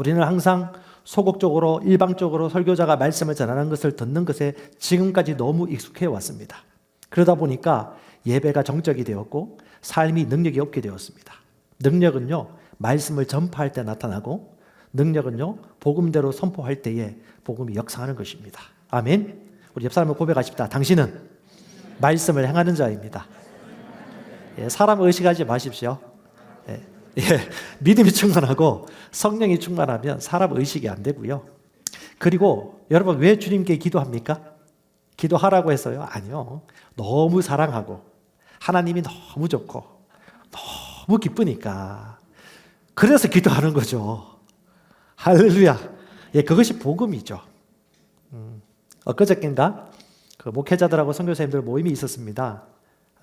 우리는 항상 소극적으로 일방적으로 설교자가 말씀을 전하는 것을 듣는 것에 지금까지 너무 익숙해 왔습니다. 그러다 보니까 예배가 정적이 되었고 삶이 능력이 없게 되었습니다. 능력은요, 말씀을 전파할 때 나타나고 능력은요, 복음대로 선포할 때에 복음이 역사하는 것입니다. 아멘. 우리 옆 사람을 고백하십시다. 당신은 말씀을 행하는 자입니다. 예, 사람 의식하지 마십시오. 예, 믿음이 충만하고 성령이 충만하면 사람 의식이 안 되고요. 그리고 여러분, 왜 주님께 기도합니까? 기도하라고 해서요? 아니요. 너무 사랑하고 하나님이 너무 좋고 너무 기쁘니까 그래서 기도하는 거죠. 할렐루야. 예, 그것이 복음이죠. 엊그저께인가 그 목회자들하고 선교사님들 모임이 있었습니다.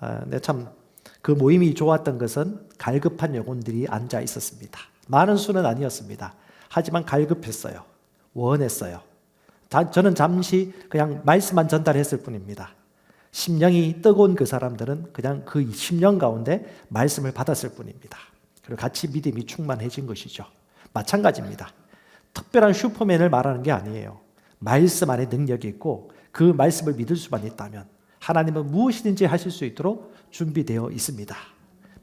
근데 참 그 모임이 좋았던 것은 갈급한 영혼들이 앉아 있었습니다. 많은 수는 아니었습니다. 하지만 갈급했어요. 원했어요. 저는 잠시 그냥 말씀만 전달했을 뿐입니다. 심령이 뜨거운 그 사람들은 그냥 그 심령 가운데 말씀을 받았을 뿐입니다. 그리고 같이 믿음이 충만해진 것이죠. 마찬가지입니다. 특별한 슈퍼맨을 말하는 게 아니에요. 말씀 안에 능력이 있고 그 말씀을 믿을 수만 있다면 하나님은 무엇이든지 하실 수 있도록 준비되어 있습니다.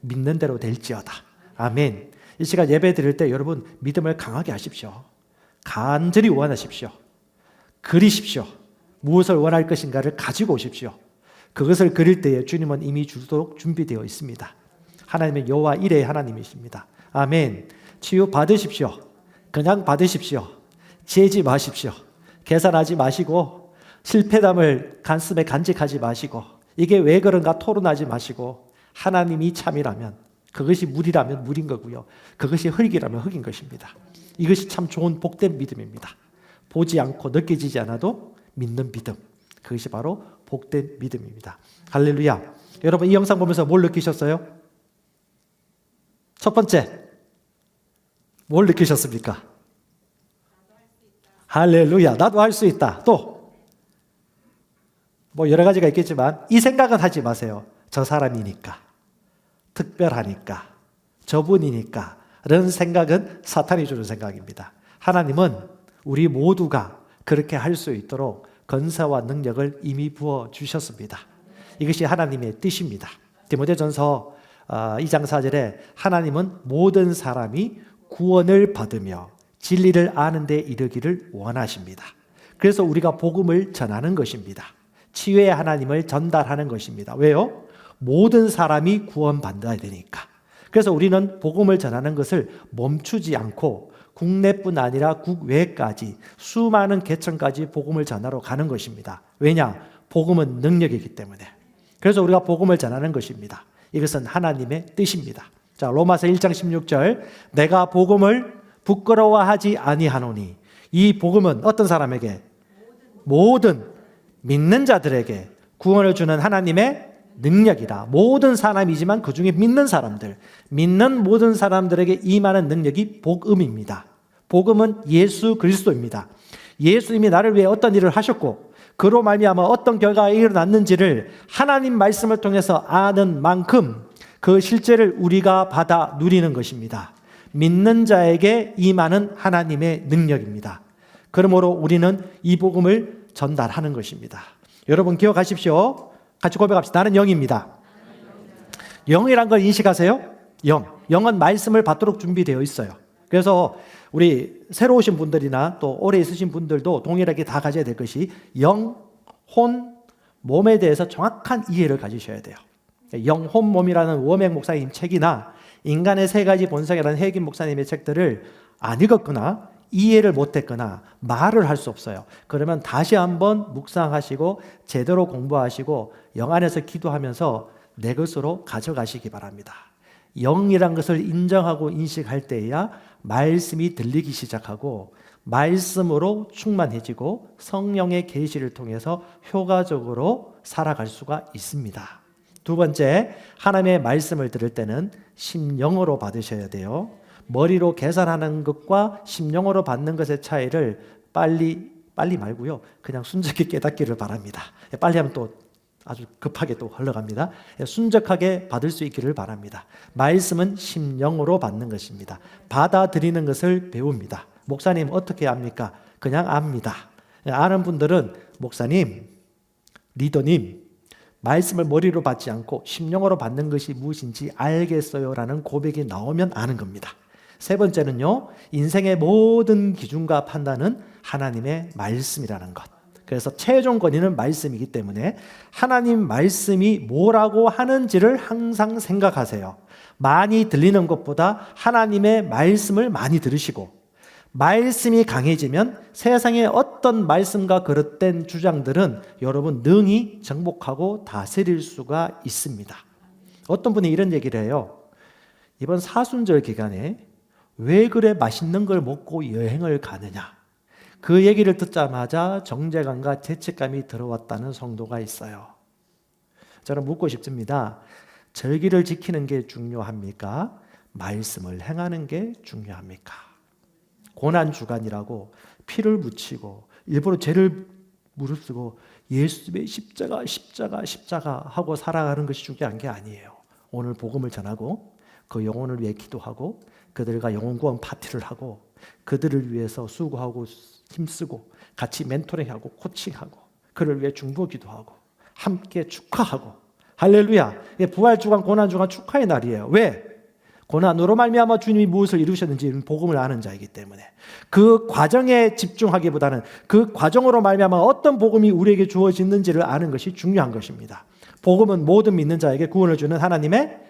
믿는 대로 될지어다. 아멘. 이 시간 예배 드릴 때 여러분 믿음을 강하게 하십시오. 간절히 원하십시오. 그리십시오. 무엇을 원할 것인가를 가지고 오십시오. 그것을 그릴 때에 주님은 이미 주도록 준비되어 있습니다. 하나님은 여호와 이레의 하나님이십니다. 아멘. 치유 받으십시오. 그냥 받으십시오. 재지 마십시오. 계산하지 마시고 실패담을 가슴에 간직하지 마시고 이게 왜 그런가 토론하지 마시고 하나님이 참이라면 그것이 물이라면 물인 거고요. 그것이 흙이라면 흙인 것입니다. 이것이 참 좋은 복된 믿음입니다. 보지 않고 느껴지지 않아도 믿는 믿음. 그것이 바로 복된 믿음입니다. 할렐루야. 여러분 이 영상 보면서 뭘 느끼셨어요? 첫 번째, 뭘 느끼셨습니까? 할렐루야. 나도 할 수 있다. 또 뭐 여러 가지가 있겠지만 이 생각은 하지 마세요. 저 사람이니까, 특별하니까, 저분이니까 이런 생각은 사탄이 주는 생각입니다. 하나님은 우리 모두가 그렇게 할 수 있도록 권세와 능력을 이미 부어주셨습니다. 이것이 하나님의 뜻입니다. 디모데전서 2장 4절에 하나님은 모든 사람이 구원을 받으며 진리를 아는 데 이르기를 원하십니다. 그래서 우리가 복음을 전하는 것입니다. 치유의 하나님을 전달하는 것입니다. 왜요? 모든 사람이 구원받아야 되니까. 그래서 우리는 복음을 전하는 것을 멈추지 않고 국내뿐 아니라 국외까지 수많은 계층까지 복음을 전하러 가는 것입니다. 왜냐? 복음은 능력이기 때문에. 그래서 우리가 복음을 전하는 것입니다. 이것은 하나님의 뜻입니다. 자, 로마서 1장 16절 내가 복음을 부끄러워하지 아니하노니 이 복음은 어떤 사람에게? 모든 믿는 자들에게 구원을 주는 하나님의 능력이다. 모든 사람이지만 그 중에 믿는 사람들, 믿는 모든 사람들에게 임하는 능력이 복음입니다. 복음은 예수 그리스도입니다. 예수님이 나를 위해 어떤 일을 하셨고 그로 말미암아 어떤 결과가 일어났는지를 하나님 말씀을 통해서 아는 만큼 그 실제를 우리가 받아 누리는 것입니다. 믿는 자에게 임하는 하나님의 능력입니다. 그러므로 우리는 이 복음을 전달하는 것입니다. 여러분 기억하십시오. 같이 고백합시다. 나는 영입니다. 영이란 걸 인식하세요? 영은 말씀을 받도록 준비되어 있어요. 그래서 우리 새로 오신 분들이나 또 오래 있으신 분들도 동일하게 다 가져야 될 것이 영, 혼, 몸에 대해서 정확한 이해를 가지셔야 돼요. 영, 혼, 몸이라는 우어맥 목사님 책이나 인간의 세 가지 본성이라는 해김 목사님의 책들을 안 읽었거나 이해를 못했거나 말을 할 수 없어요. 그러면 다시 한번 묵상하시고 제대로 공부하시고 영 안에서 기도하면서 내 것으로 가져가시기 바랍니다. 영이란 것을 인정하고 인식할 때에야 말씀이 들리기 시작하고 말씀으로 충만해지고 성령의 계시를 통해서 효과적으로 살아갈 수가 있습니다. 두 번째, 하나님의 말씀을 들을 때는 심령으로 받으셔야 돼요. 머리로 계산하는 것과 심령으로 받는 것의 차이를 빨리 말고요. 그냥 순적히 깨닫기를 바랍니다. 빨리 하면 또 아주 급하게 또 흘러갑니다. 순적하게 받을 수 있기를 바랍니다. 말씀은 심령으로 받는 것입니다. 받아들이는 것을 배웁니다. 목사님 어떻게 압니까? 그냥 압니다. 아는 분들은 목사님, 리더님, 말씀을 머리로 받지 않고 심령으로 받는 것이 무엇인지 알겠어요 라는 고백이 나오면 아는 겁니다. 세 번째는요, 인생의 모든 기준과 판단은 하나님의 말씀이라는 것. 그래서 최종 권위는 말씀이기 때문에 하나님 말씀이 뭐라고 하는지를 항상 생각하세요. 많이 들리는 것보다 하나님의 말씀을 많이 들으시고, 말씀이 강해지면 세상의 어떤 말씀과 그릇된 주장들은 여러분 능히 정복하고 다스릴 수가 있습니다. 어떤 분이 이런 얘기를 해요. 이번 사순절 기간에 왜 그래 맛있는 걸 먹고 여행을 가느냐. 그 얘기를 듣자마자 정죄감과 죄책감이 들어왔다는 성도가 있어요. 저는 묻고 싶습니다. 절기를 지키는 게 중요합니까? 말씀을 행하는 게 중요합니까? 고난주간이라고 피를 묻히고 일부러 죄를 무릅쓰고 예수의 십자가 하고 살아가는 것이 중요한 게 아니에요. 오늘 복음을 전하고 그 영혼을 위해 기도하고 그들과 영혼구원 파티를 하고 그들을 위해서 수고하고 힘쓰고 같이 멘토링하고 코칭하고 그를 위해 중보 기도하고 함께 축하하고 할렐루야. 부활주간 고난주간 축하의 날이에요. 왜? 고난으로 말미암아 주님이 무엇을 이루셨는지 복음을 아는 자이기 때문에 그 과정에 집중하기보다는 그 과정으로 말미암아 어떤 복음이 우리에게 주어지는지를 아는 것이 중요한 것입니다. 복음은 모든 믿는 자에게 구원을 주는 하나님의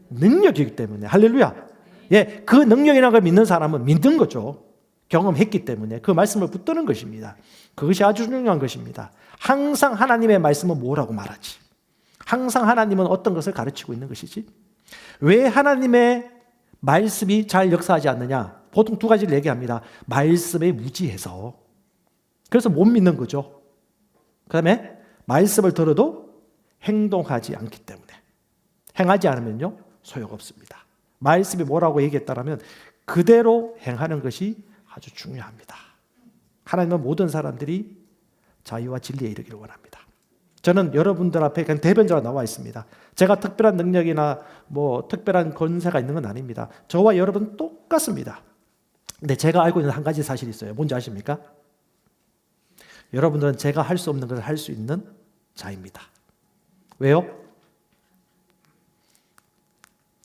능력이기 때문에 할렐루야. 예, 그 능력이라는 걸 믿는 사람은 믿는 거죠. 경험했기 때문에 그 말씀을 붙드는 것입니다. 그것이 아주 중요한 것입니다. 항상 하나님의 말씀은 뭐라고 말하지? 항상 하나님은 어떤 것을 가르치고 있는 것이지? 왜 하나님의 말씀이 잘 역사하지 않느냐? 보통 두 가지를 얘기합니다. 말씀에 무지해서. 그래서 못 믿는 거죠. 그 다음에 말씀을 들어도 행동하지 않기 때문에. 행하지 않으면요, 소용없습니다. 말씀이 뭐라고 얘기했다면 그대로 행하는 것이 아주 중요합니다. 하나님은 모든 사람들이 자유와 진리에 이르기를 원합니다. 저는 여러분들 앞에 그냥 대변자가 나와 있습니다. 제가 특별한 능력이나 특별한 권세가 있는 건 아닙니다. 저와 여러분 똑같습니다. 근데 제가 알고 있는 한 가지 사실이 있어요. 뭔지 아십니까? 여러분들은 제가 할 수 없는 것을 할 수 있는 자입니다. 왜요?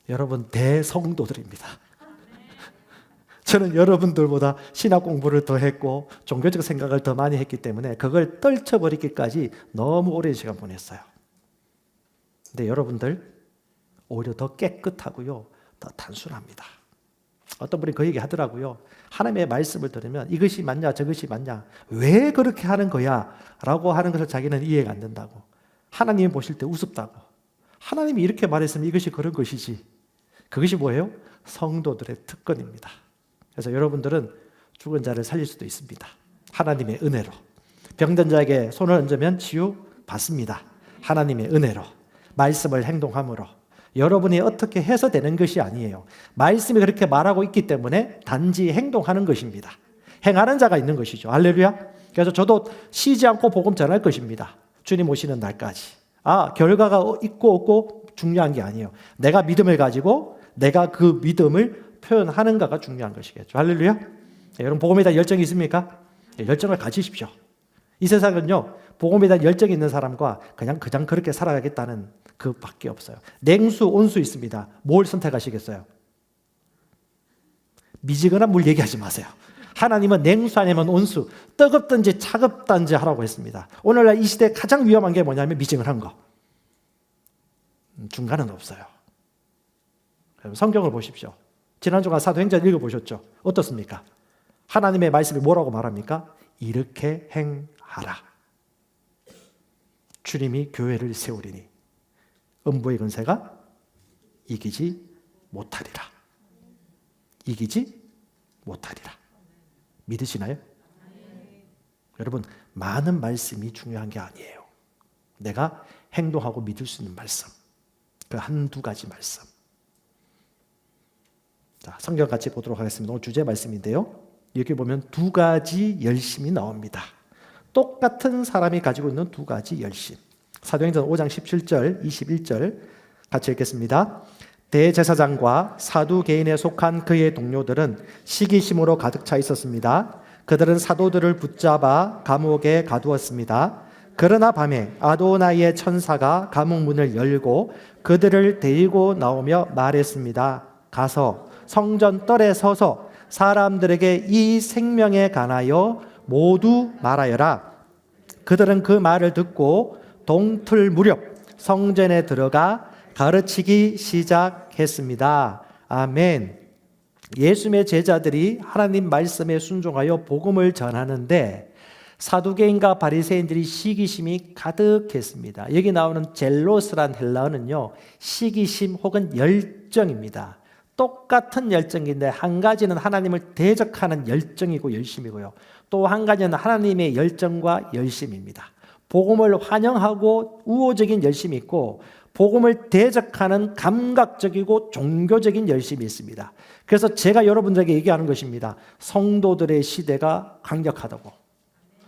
여러분 대성도들입니다. 저는 여러분들보다 신학 공부를 더 했고 종교적 생각을 더 많이 했기 때문에 그걸 떨쳐버리기까지 너무 오랜 시간 보냈어요. 근데 여러분들 오히려 더 깨끗하고요, 더 단순합니다. 어떤 분이 그 얘기 하더라고요. 하나님의 말씀을 들으면 이것이 맞냐 저것이 맞냐 왜 그렇게 하는 거야 라고 하는 것을 자기는 이해가 안 된다고. 하나님이 보실 때 우습다고. 하나님이 이렇게 말했으면 이것이 그런 것이지. 그것이 뭐예요? 성도들의 특권입니다. 그래서 여러분들은 죽은 자를 살릴 수도 있습니다. 하나님의 은혜로. 병든 자에게 손을 얹으면 치유 받습니다. 하나님의 은혜로. 말씀을 행동함으로. 여러분이 어떻게 해서 되는 것이 아니에요. 말씀이 그렇게 말하고 있기 때문에 단지 행동하는 것입니다. 행하는 자가 있는 것이죠. 할렐루야. 그래서 저도 쉬지 않고 복음 전할 것입니다. 주님 오시는 날까지. 결과가 있고 없고 중요한 게 아니에요. 내가 믿음을 가지고 내가 그 믿음을 표현하는가가 중요한 것이겠죠. 할렐루야. 여러분 복음에 대한 열정이 있습니까? 열정을 가지십시오. 이 세상은요, 복음에 대한 열정이 있는 사람과 그냥 그렇게 살아가겠다는 그 밖에 없어요. 냉수, 온수 있습니다. 뭘 선택하시겠어요? 미지근한 물 얘기하지 마세요. 하나님은 냉수 아니면 온수, 뜨겁든지 차갑든지 하라고 했습니다. 오늘날 이 시대에 가장 위험한 게 뭐냐면 미지근한 거. 중간은 없어요. 성경을 보십시오. 지난주간 사도행전 읽어보셨죠? 어떻습니까? 하나님의 말씀이 뭐라고 말합니까? 이렇게 행하라. 주님이 교회를 세우리니 음부의 권세가 이기지 못하리라. 이기지 못하리라. 믿으시나요? 여러분, 많은 말씀이 중요한 게 아니에요. 내가 행동하고 믿을 수 있는 말씀. 그 한두 가지 말씀. 자, 성경 같이 보도록 하겠습니다. 오늘 주제 말씀인데요. 여기 보면 두 가지 열심이 나옵니다. 똑같은 사람이 가지고 있는 두 가지 열심. 사도행전 5장 17절, 21절 같이 읽겠습니다. 대제사장과 사두개인에 속한 그의 동료들은 시기심으로 가득 차 있었습니다. 그들은 사도들을 붙잡아 감옥에 가두었습니다. 그러나 밤에 아도나이의 천사가 감옥 문을 열고 그들을 데리고 나오며 말했습니다. 가서 성전 뜰에 서서 사람들에게 이 생명에 관하여 모두 말하여라. 그들은 그 말을 듣고 동틀 무렵 성전에 들어가 가르치기 시작했습니다. 아멘. 예수님의 제자들이 하나님 말씀에 순종하여 복음을 전하는데 사두개인과 바리새인들이 시기심이 가득했습니다. 여기 나오는 젤로스란 헬라어는요, 시기심 혹은 열정입니다. 똑같은 열정인데 한 가지는 하나님을 대적하는 열정이고 열심이고요. 또 한 가지는 하나님의 열정과 열심입니다. 복음을 환영하고 우호적인 열심이 있고 복음을 대적하는 감각적이고 종교적인 열심이 있습니다. 그래서 제가 여러분들에게 얘기하는 것입니다. 성도들의 시대가 강력하다고.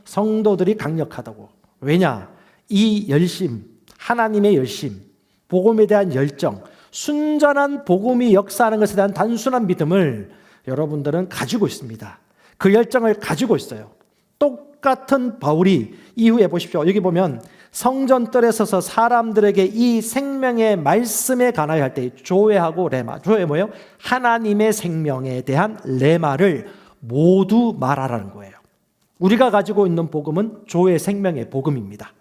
성도들이 강력하다고. 왜냐? 이 열심, 하나님의 열심, 복음에 대한 열정, 순전한 복음이 역사하는 것에 대한 단순한 믿음을 여러분들은 가지고 있습니다. 그 열정을 가지고 있어요. 똑같은 바울이 이후에 보십시오. 여기 보면 성전 뜰에 서서 사람들에게 이 생명의 말씀에 관하여 할 때 조회하고 레마. 조회 뭐예요? 하나님의 생명에 대한 레마를 모두 말하라는 거예요. 우리가 가지고 있는 복음은 조회 생명의 복음입니다.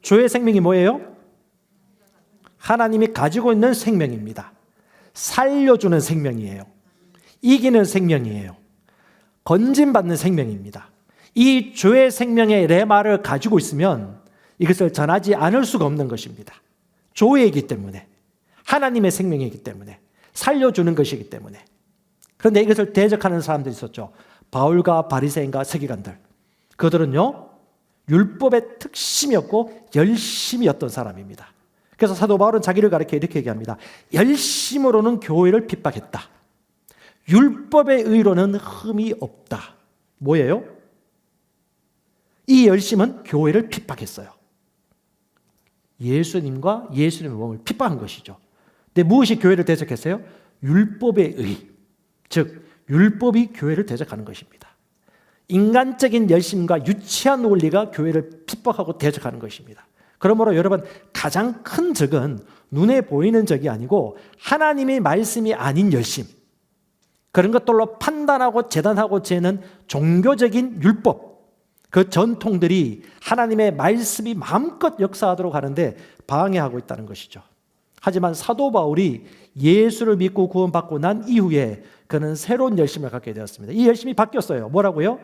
조회 생명이 뭐예요? 하나님이 가지고 있는 생명입니다. 살려주는 생명이에요. 이기는 생명이에요. 건진받는 생명입니다. 이 조의 생명의 레마를 가지고 있으면 이것을 전하지 않을 수가 없는 것입니다. 조의이기 때문에, 하나님의 생명이기 때문에, 살려주는 것이기 때문에. 그런데 이것을 대적하는 사람들이 있었죠. 바울과 바리새인과 서기관들. 그들은요, 율법의 특심이었고 열심이었던 사람입니다. 그래서 사도 바울은 자기를 가리켜 이렇게 얘기합니다. 열심으로는 교회를 핍박했다. 율법의 의로는 흠이 없다. 뭐예요? 이 열심은 교회를 핍박했어요. 예수님과 예수님의 몸을 핍박한 것이죠. 근데 무엇이 교회를 대적했어요? 율법의 의, 즉 율법이 교회를 대적하는 것입니다. 인간적인 열심과 유치한 논리가 교회를 핍박하고 대적하는 것입니다. 그러므로 여러분, 가장 큰 적은 눈에 보이는 적이 아니고 하나님의 말씀이 아닌 열심, 그런 것들로 판단하고 재단하고 재는 종교적인 율법, 그 전통들이 하나님의 말씀이 마음껏 역사하도록 하는데 방해하고 있다는 것이죠. 하지만 사도 바울이 예수를 믿고 구원받고 난 이후에 그는 새로운 열심을 갖게 되었습니다. 이 열심이 바뀌었어요. 뭐라고요?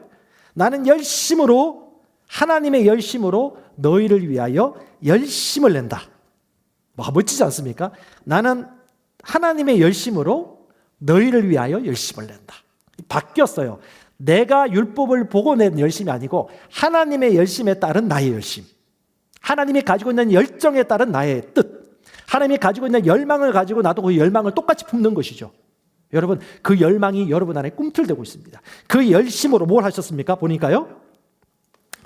나는 열심으로, 하나님의 열심으로 너희를 위하여 열심을 낸다. 멋지지 않습니까? 나는 하나님의 열심으로 너희를 위하여 열심을 낸다. 바뀌었어요. 내가 율법을 보고 낸 열심이 아니고 하나님의 열심에 따른 나의 열심, 하나님이 가지고 있는 열정에 따른 나의 뜻, 하나님이 가지고 있는 열망을 가지고 나도 그 열망을 똑같이 품는 것이죠. 여러분, 그 열망이 여러분 안에 꿈틀대고 있습니다. 그 열심으로 뭘 하셨습니까? 보니까요,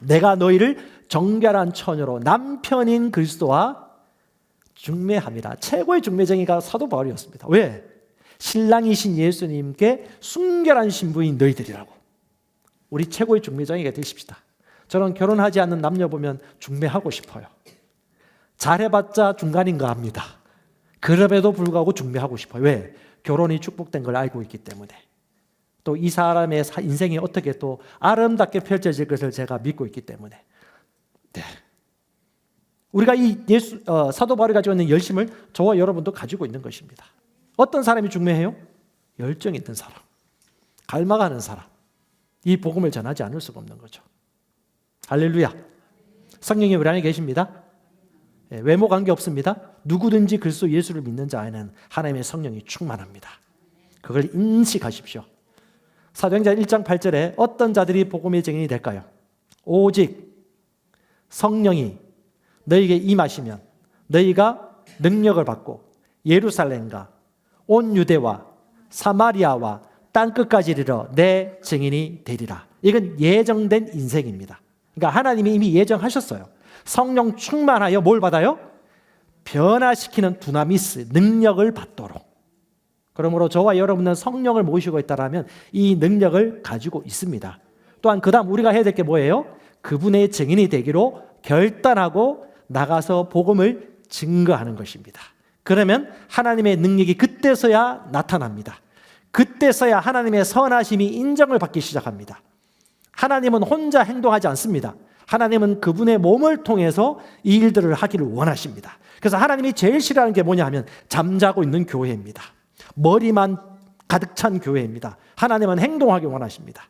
내가 너희를 정결한 처녀로 남편인 그리스도와 중매함이라. 최고의 중매쟁이가 사도 바울이었습니다. 왜? 신랑이신 예수님께 순결한 신부인 너희들이라고. 우리 최고의 중매쟁이가 되십시다. 저는 결혼하지 않는 남녀 보면 중매하고 싶어요. 잘해봤자 중간인가 합니다. 그럼에도 불구하고 중매하고 싶어요. 왜? 결혼이 축복된 걸 알고 있기 때문에. 또 이 사람의 인생이 어떻게 또 아름답게 펼쳐질 것을 제가 믿고 있기 때문에. 네. 우리가 이 사도 바울이 가지고 있는 열심을 저와 여러분도 가지고 있는 것입니다. 어떤 사람이 중매해요? 열정 있는 사람, 갈망하는 사람. 이 복음을 전하지 않을 수가 없는 거죠. 할렐루야. 성령이 우리 안에 계십니다. 외모 관계 없습니다. 누구든지 그리스도 예수를 믿는 자에는 하나님의 성령이 충만합니다. 그걸 인식하십시오. 사도행전 1장 8절에 어떤 자들이 복음의 증인이 될까요? 오직 성령이 너희에게 임하시면 너희가 능력을 받고 예루살렘과 온 유대와 사마리아와 땅끝까지 이르러 내 증인이 되리라. 이건 예정된 인생입니다. 그러니까 하나님이 이미 예정하셨어요. 성령 충만하여 뭘 받아요? 변화시키는 두나미스, 능력을 받도록. 그러므로 저와 여러분은 성령을 모시고 있다라면 이 능력을 가지고 있습니다. 또한 그 다음 우리가 해야 될 게 뭐예요? 그분의 증인이 되기로 결단하고 나가서 복음을 증거하는 것입니다. 그러면 하나님의 능력이 그때서야 나타납니다. 그때서야 하나님의 선하심이 인정을 받기 시작합니다. 하나님은 혼자 행동하지 않습니다. 하나님은 그분의 몸을 통해서 이 일들을 하기를 원하십니다. 그래서 하나님이 제일 싫어하는 게 뭐냐 하면 잠자고 있는 교회입니다. 머리만 가득 찬 교회입니다. 하나님은 행동하기 원하십니다.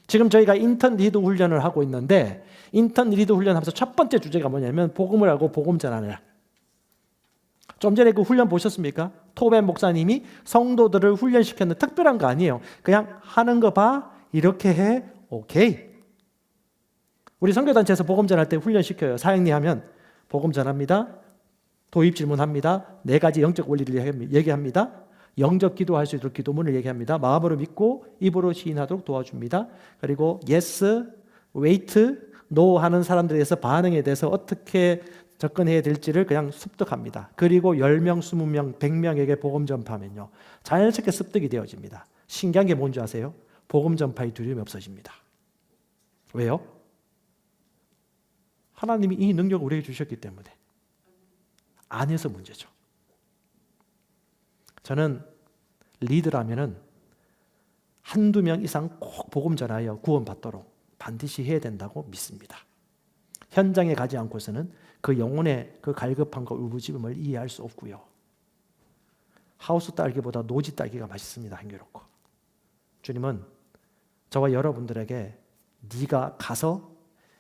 지금 저희가 인턴 리더 훈련을 하고 있는데 인턴 리더 훈련하면서 첫 번째 주제가 뭐냐면 복음을 알고 복음 전하느라. 좀 전에 그 훈련 보셨습니까? 토벤 목사님이 성도들을 훈련시켰는데 특별한 거 아니에요. 그냥 하는 거 봐. 이렇게 해. 오케이. 우리 선교단체에서 복음 전할 때 훈련시켜요. 사역리 하면 복음 전합니다. 도입 질문합니다. 4가지 영적 원리를 얘기합니다. 영적 기도할 수 있도록 기도문을 얘기합니다. 마음으로 믿고 입으로 시인하도록 도와줍니다. 그리고 yes, wait, no 하는 사람들에 대해서 반응에 대해서 어떻게 접근해야 될지를 그냥 습득합니다. 그리고 10명, 20명, 100명에게 복음 전파하면요. 자연스럽게 습득이 되어집니다. 신기한 게 뭔지 아세요? 복음 전파의 두려움이 없어집니다. 왜요? 하나님이 이 능력을 우리에게 주셨기 때문에. 안에서 문제죠. 저는 리더라면은 한두 명 이상 꼭 복음 전하여 구원받도록 반드시 해야 된다고 믿습니다. 현장에 가지 않고서는 그 영혼의 그 갈급함과 울부짖음을 이해할 수 없고요. 하우스 딸기보다 노지 딸기가 맛있습니다. 향기롭고. 주님은 저와 여러분들에게 네가 가서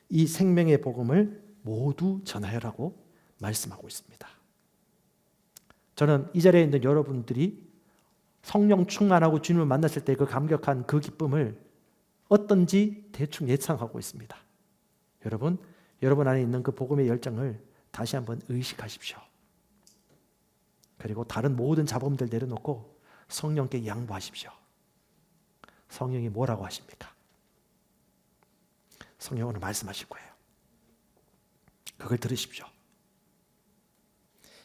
이 생명의 복음을 모두 전하여라고 말씀하고 있습니다. 저는 이 자리에 있는 여러분들이 성령 충만하고 주님을 만났을 때 그 감격한 그 기쁨을 어떤지 대충 예상하고 있습니다. 여러분 안에 있는 그 복음의 열정을 다시 한번 의식하십시오. 그리고 다른 모든 잡음들 내려놓고 성령께 양보하십시오. 성령이 뭐라고 하십니까? 성령 오늘 말씀하실 거예요. 그걸 들으십시오.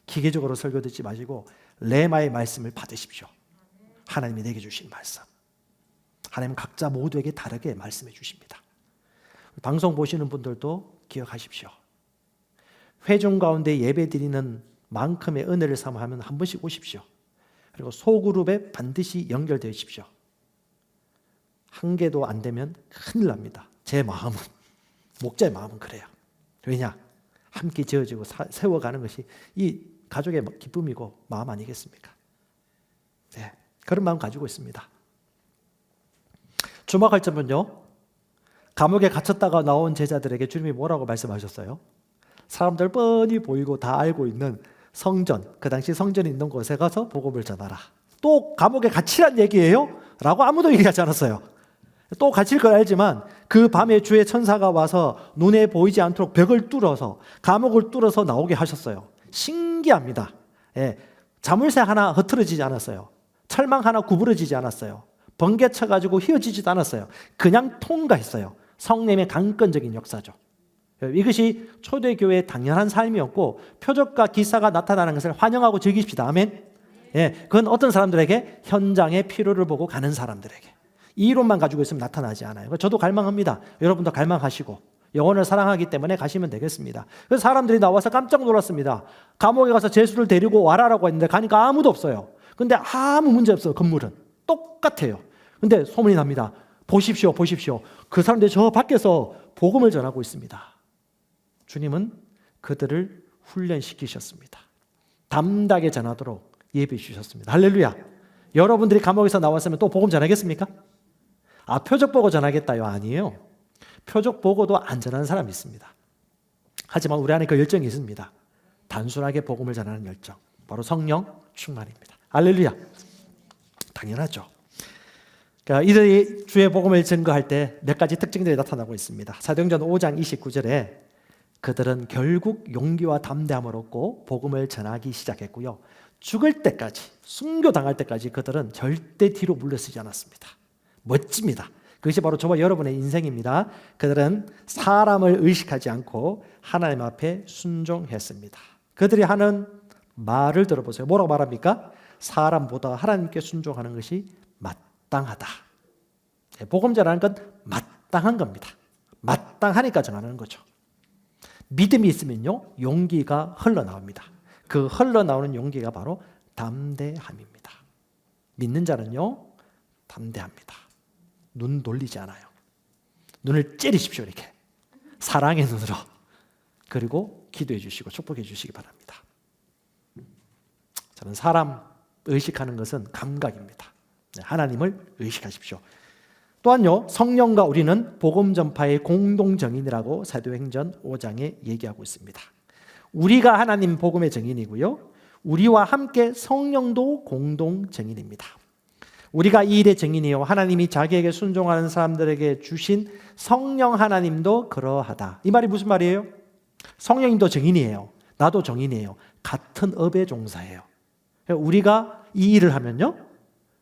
기계적으로 설교 듣지 마시고 레마의 말씀을 받으십시오. 하나님이 내게 주신 말씀. 하나님은 각자 모두에게 다르게 말씀해 주십니다. 방송 보시는 분들도 기억하십시오. 회중 가운데 예배 드리는 만큼의 은혜를 삼으면 한 번씩 오십시오. 그리고 소그룹에 반드시 연결되십시오. 한 개도 안 되면 큰일 납니다. 제 마음은, 목자의 마음은 그래요. 왜냐? 함께 지어지고 세워가는 것이 이 가족의 기쁨이고 마음 아니겠습니까? 네, 그런 마음 가지고 있습니다. 주목할 점은요, 감옥에 갇혔다가 나온 제자들에게 주님이 뭐라고 말씀하셨어요? 사람들 뻔히 보이고 다 알고 있는 성전, 그 당시 성전이 있는 곳에 가서 복음을 전하라. 또 감옥에 갇히란 얘기예요? 라고 아무도 얘기하지 않았어요. 또 갇힐 걸 알지만 그 밤에 주의 천사가 와서 눈에 보이지 않도록 벽을 뚫어서 감옥을 뚫어서 나오게 하셨어요. 신기합니다. 예, 자물쇠 하나 흐트러지지 않았어요. 철망 하나 구부러지지 않았어요. 번개 쳐가지고 휘어지지도 않았어요. 그냥 통과했어요. 성령의 강권적인 역사죠. 이것이 초대교회의 당연한 삶이었고 표적과 기사가 나타나는 것을 환영하고 즐깁시다. 아멘. 예, 그건 어떤 사람들에게? 현장의 필요를 보고 가는 사람들에게. 이 이론만 가지고 있으면 나타나지 않아요. 저도 갈망합니다. 여러분도 갈망하시고 영혼을 사랑하기 때문에 가시면 되겠습니다. 그래서 사람들이 나와서 깜짝 놀랐습니다. 감옥에 가서 제수를 데리고 와라라고 했는데 가니까 아무도 없어요. 근데 아무 문제 없어요. 건물은 똑같아요. 근데 소문이 납니다. 보십시오, 보십시오. 그 사람들이 저 밖에서 복음을 전하고 있습니다. 주님은 그들을 훈련시키셨습니다. 담대하게 전하도록 예비해 주셨습니다. 할렐루야. 여러분들이 감옥에서 나왔으면 또 복음 전하겠습니까? 표적 보고 전하겠다요? 아니에요. 표적 보고도 안 전하는 사람이 있습니다. 하지만 우리 안에 그 열정이 있습니다. 단순하게 복음을 전하는 열정. 바로 성령 충만입니다. 할렐루야. 당연하죠. 그러니까 이들이 주의 복음을 증거할 때 몇 가지 특징들이 나타나고 있습니다. 사도행전 5장 29절에 그들은 결국 용기와 담대함을 얻고 복음을 전하기 시작했고요. 죽을 때까지, 순교당할 때까지 그들은 절대 뒤로 물러서지 않았습니다. 멋집니다. 그것이 바로 저와 여러분의 인생입니다. 그들은 사람을 의식하지 않고 하나님 앞에 순종했습니다. 그들이 하는 말을 들어보세요. 뭐라고 말합니까? 사람보다 하나님께 순종하는 것이 마땅하다. 복음 전하는 건 마땅한 겁니다. 마땅하니까 정하는 거죠. 믿음이 있으면요, 용기가 흘러나옵니다. 그 흘러나오는 용기가 바로 담대함입니다. 믿는 자는요, 담대합니다. 눈 돌리지 않아요. 눈을 째리십시오, 이렇게. 사랑의 눈으로. 그리고 기도해 주시고 축복해 주시기 바랍니다. 저는 사람 의식하는 것은 감각입니다. 하나님을 의식하십시오. 또한요, 성령과 우리는 복음 전파의 공동 정인이라고 사도행전 5장에 얘기하고 있습니다. 우리가 하나님 복음의 정인이고요, 우리와 함께 성령도 공동 정인입니다. 우리가 이 일의 정인이요, 하나님이 자기에게 순종하는 사람들에게 주신 성령 하나님도 그러하다. 이 말이 무슨 말이에요? 성령님도 정인이에요. 나도 정인이에요. 같은 업의 종사예요. 우리가 이 일을 하면요,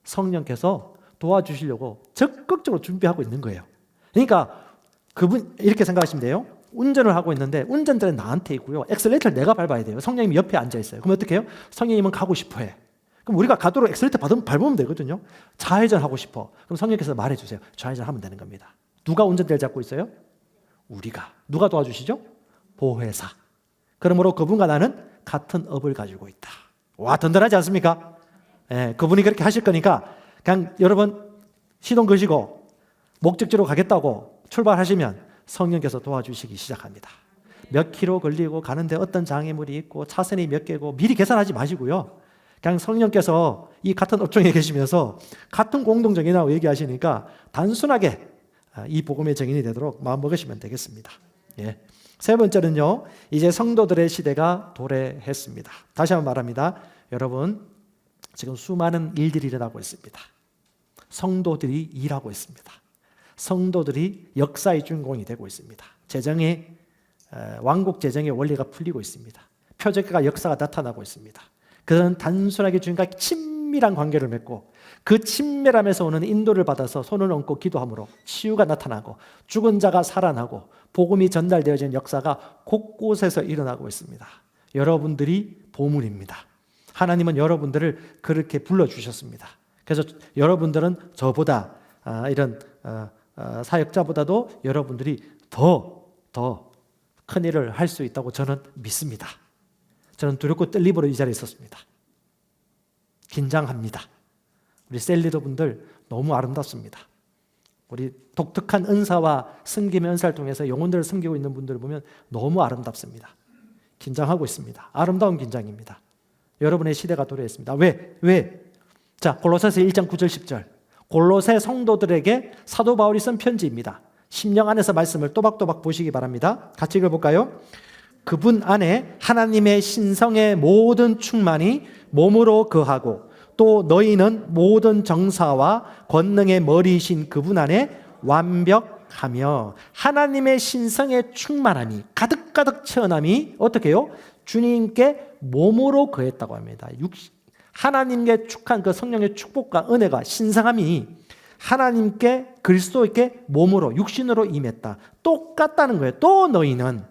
성령께서 도와주시려고 적극적으로 준비하고 있는 거예요. 그러니까 그분 이렇게 생각하시면 돼요. 운전을 하고 있는데 운전대는 나한테 있고요, 엑셀레이터를 내가 밟아야 돼요. 성령님이 옆에 앉아 있어요. 그럼 어떻게 해요? 성령님은 가고 싶어 해. 그럼 우리가 가도록 엑셀레이터 밟으면 되거든요. 좌회전 하고 싶어. 그럼 성령께서 말해주세요. 좌회전 하면 되는 겁니다. 누가 운전대를 잡고 있어요? 우리가. 누가 도와주시죠? 보혜사. 그러므로 그분과 나는 같은 업을 가지고 있다. 와, 든든하지 않습니까? 예, 그분이 그렇게 하실 거니까 그냥 여러분 시동 거시고 목적지로 가겠다고 출발하시면 성령께서 도와주시기 시작합니다. 몇 킬로 걸리고 가는데 어떤 장애물이 있고 차선이 몇 개고 미리 계산하지 마시고요, 그냥 성령께서 이 같은 업종에 계시면서 같은 공동정이라고 얘기하시니까 단순하게 이 복음의 정인이 되도록 마음먹으시면 되겠습니다. 예. 세 번째는요, 이제 성도들의 시대가 도래했습니다. 다시 한번 말합니다. 여러분, 지금 수많은 일들이 일어나고 있습니다. 성도들이 일하고 있습니다. 성도들이 역사의 주인공이 되고 있습니다. 재정의 왕국 재정의 원리가 풀리고 있습니다. 표적과 역사가 나타나고 있습니다. 그들은 단순하게 주님과 친밀한 관계를 맺고 그 친밀함에서 오는 인도를 받아서 손을 얹고 기도함으로 치유가 나타나고 죽은 자가 살아나고 복음이 전달되어지는 역사가 곳곳에서 일어나고 있습니다. 여러분들이 보물입니다. 하나님은 여러분들을 그렇게 불러주셨습니다. 그래서 여러분들은 저보다 이런 사역자보다도 여러분들이 더 큰 일을 할 수 있다고 저는 믿습니다. 저는 두렵고 떨림으로 이 자리에 있었습니다. 긴장합니다. 우리 셀리더 분들 너무 아름답습니다. 우리 독특한 은사와 섬김의 은사를 통해서 영혼들을 섬기고 있는 분들을 보면 너무 아름답습니다. 긴장하고 있습니다. 아름다운 긴장입니다. 여러분의 시대가 도래했습니다. 왜? 자, 골로새서 1장 9절 10절. 골로새 성도들에게 사도 바울이 쓴 편지입니다. 심령 안에서 말씀을 또박또박 보시기 바랍니다. 같이 읽어볼까요? 그분 안에 하나님의 신성의 모든 충만이 몸으로 거하고 또 너희는 모든 정사와 권능의 머리이신 그분 안에 완벽하며 하나님의 신성의 충만함이 가득가득 채어남이 어떻게 해요? 주님께 몸으로 거했다고 합니다. 하나님께 축한 그 성령의 축복과 은혜가 신성함이 하나님께 그리스도께 몸으로 육신으로 임했다. 똑같다는 거예요. 또 너희는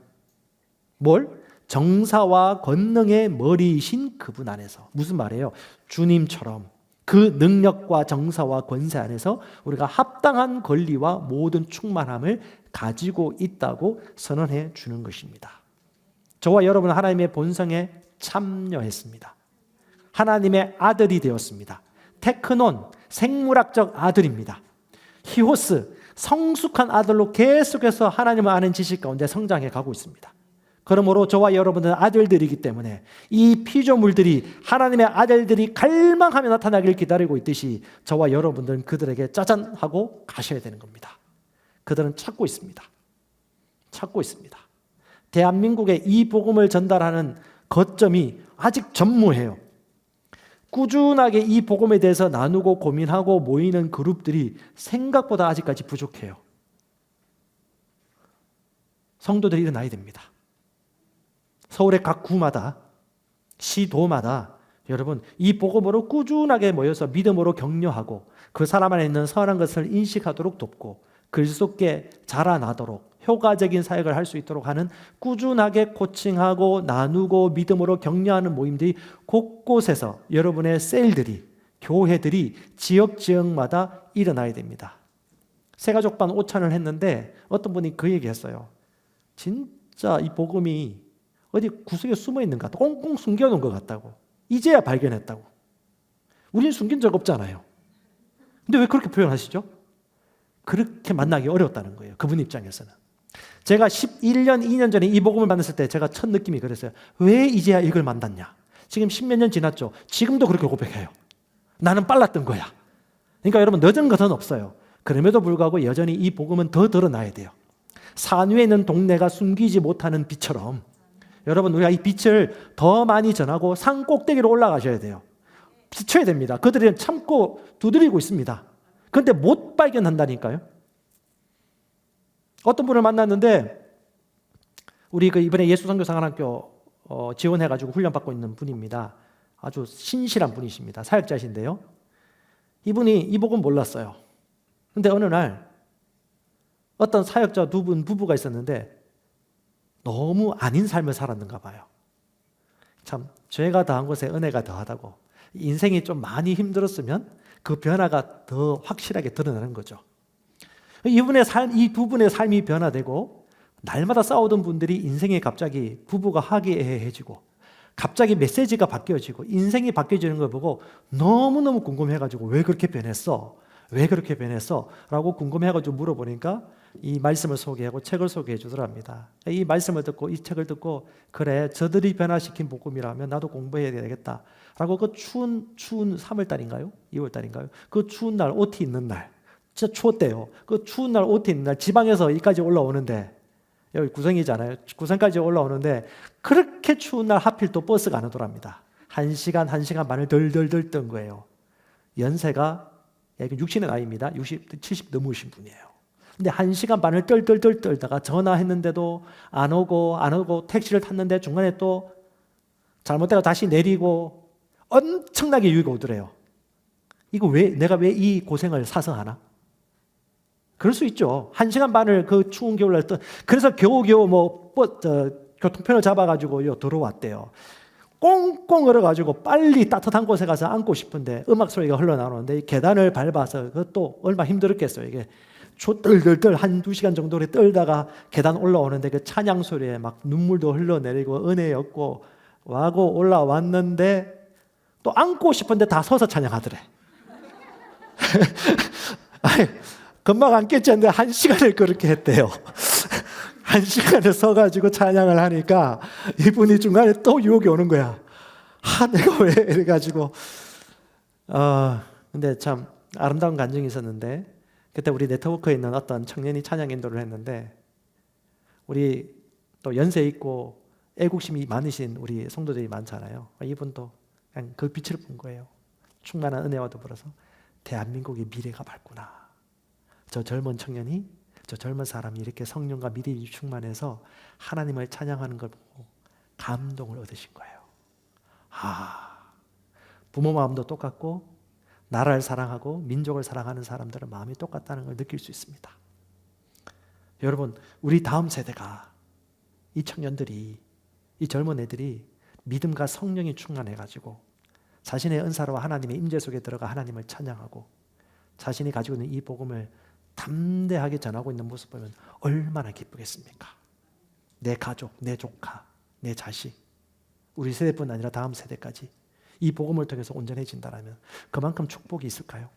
뭘? 정사와 권능의 머리이신 그분 안에서. 무슨 말이에요? 주님처럼 그 능력과 정사와 권세 안에서 우리가 합당한 권리와 모든 충만함을 가지고 있다고 선언해 주는 것입니다. 저와 여러분은 하나님의 본성에 참여했습니다. 하나님의 아들이 되었습니다. 테크논, 생물학적 아들입니다. 히오스, 성숙한 아들로 계속해서 하나님을 아는 지식 가운데 성장해 가고 있습니다. 그러므로 저와 여러분은 아들들이기 때문에 이 피조물들이 하나님의 아들들이 갈망하며 나타나기를 기다리고 있듯이 저와 여러분들은 그들에게 짜잔 하고 가셔야 되는 겁니다. 그들은 찾고 있습니다. 찾고 있습니다. 대한민국에 이 복음을 전달하는 거점이 아직 전무해요. 꾸준하게 이 복음에 대해서 나누고 고민하고 모이는 그룹들이 생각보다 아직까지 부족해요. 성도들이 일어나야 됩니다. 서울의 각 구마다, 시도마다 여러분 이 복음으로 꾸준하게 모여서 믿음으로 격려하고 그 사람 안에 있는 선한 것을 인식하도록 돕고 그리스도께 자라나도록 효과적인 사역을 할 수 있도록 하는 꾸준하게 코칭하고 나누고 믿음으로 격려하는 모임들이 곳곳에서 여러분의 셀들이 교회들이 지역마다 일어나야 됩니다. 새가족반 오찬을 했는데 어떤 분이 그 얘기했어요. 진짜 이 복음이 어디 구석에 숨어 있는 것 같다. 꽁꽁 숨겨놓은 것 같다고. 이제야 발견했다고. 우리는 숨긴 적 없잖아요. 근데 왜 그렇게 표현하시죠? 그렇게 만나기 어려웠다는 거예요. 그분 입장에서는. 제가 11년, 2년 전에 이 복음을 만났을 때 제가 첫 느낌이 그랬어요. 왜 이제야 이걸 만났냐? 지금 10몇 년 지났죠. 지금도 그렇게 고백해요. 나는 빨랐던 거야. 그러니까 여러분 늦은 것은 없어요. 그럼에도 불구하고 여전히 이 복음은 더 드러나야 돼요. 산 위에 있는 동네가 숨기지 못하는 빛처럼 여러분 우리가 이 빛을 더 많이 전하고 산 꼭대기로 올라가셔야 돼요. 비춰야 됩니다. 그들은 참고 두드리고 있습니다. 그런데 못 발견한다니까요. 어떤 분을 만났는데 우리 이번에 예수선교사관학교 지원해가지고 훈련받고 있는 분입니다. 아주 신실한 분이십니다. 사역자신데요. 이분이 이 복음 몰랐어요. 근데 어느 날 어떤 사역자 두 분 부부가 있었는데 너무 아닌 삶을 살았는가 봐요. 참 죄가 더한 곳에 은혜가 더하다고. 인생이 좀 많이 힘들었으면 그 변화가 더 확실하게 드러나는 거죠. 이 두 분의 삶이 변화되고 날마다 싸우던 분들이 인생에 갑자기 부부가 화기애애해지고 갑자기 메시지가 바뀌어지고 인생이 바뀌어지는 걸 보고 너무너무 궁금해가지고 왜 그렇게 변했어? 왜 그렇게 변했어? 라고 궁금해가지고 물어보니까 이 말씀을 소개하고 책을 소개해 주더랍니다. 이 말씀을 듣고 이 책을 듣고 그래 저들이 변화시킨 복음이라면 나도 공부해야 되겠다 라고 그 추운 3월달인가요? 2월달인가요? 그 추운 날 OT 있는 날 진짜 추웠대요. 그 추운 날 OT 있는 날 지방에서 여기까지 올라오는데 여기 구성이잖아요. 구성까지 올라오는데 그렇게 추운 날 하필 또 버스가 안 오더랍니다. 1시간 반을 덜덜덜 뜬 거예요. 연세가 60의 나이입니다. 70 넘으신 분이에요. 근데 1시간 반을 덜덜덜 떨다가 전화했는데도 안 오고 택시를 탔는데 중간에 또 잘못되고 다시 내리고 엄청나게 유익 오더래요. 이거 내가 왜 이 고생을 사서 하나? 그럴 수 있죠. 1시간 반을 그 추운 겨울날 그래서 겨우겨우 교통편을 잡아가지고 들어왔대요. 꽁꽁 얼어가지고 빨리 따뜻한 곳에 가서 앉고 싶은데 음악 소리가 흘러나오는데 계단을 밟아서 그것도 얼마나 힘들었겠어요. 이게 떨떨떨 한두 시간 정도를 떨다가 계단 올라오는데 그 찬양 소리에 막 눈물도 흘러내리고 은혜 얻고 와고 올라왔는데 또 앉고 싶은데 다 서서 찬양하더래. 아니, 금방 앉겠지 했는데 1시간을 그렇게 했대요. 1시간을 서가지고 찬양을 하니까 이분이 중간에 또 유혹이 오는 거야. 내가 왜 이래가지고 근데 참 아름다운 감정이 있었는데 그때 우리 네트워크에 있는 어떤 청년이 찬양 인도를 했는데 우리 또 연세 있고 애국심이 많으신 우리 성도들이 많잖아요. 이분도 그냥 그 빛을 본 거예요. 충만한 은혜와 더불어서 대한민국의 미래가 밝구나. 저 젊은 청년이 저 젊은 사람이 이렇게 성령과 믿음이 충만해서 하나님을 찬양하는 걸 보고 감동을 얻으신 거예요. 부모 마음도 똑같고 나라를 사랑하고 민족을 사랑하는 사람들은 마음이 똑같다는 걸 느낄 수 있습니다. 여러분, 우리 다음 세대가 이 청년들이 이 젊은 애들이 믿음과 성령이 충만해가지고 자신의 은사로 하나님의 임재 속에 들어가 하나님을 찬양하고 자신이 가지고 있는 이 복음을 담대하게 전하고 있는 모습 보면 얼마나 기쁘겠습니까? 내 가족, 내 조카, 내 자식, 우리 세대뿐 아니라 다음 세대까지 이 복음을 통해서 온전해진다면 그만큼 축복이 있을까요?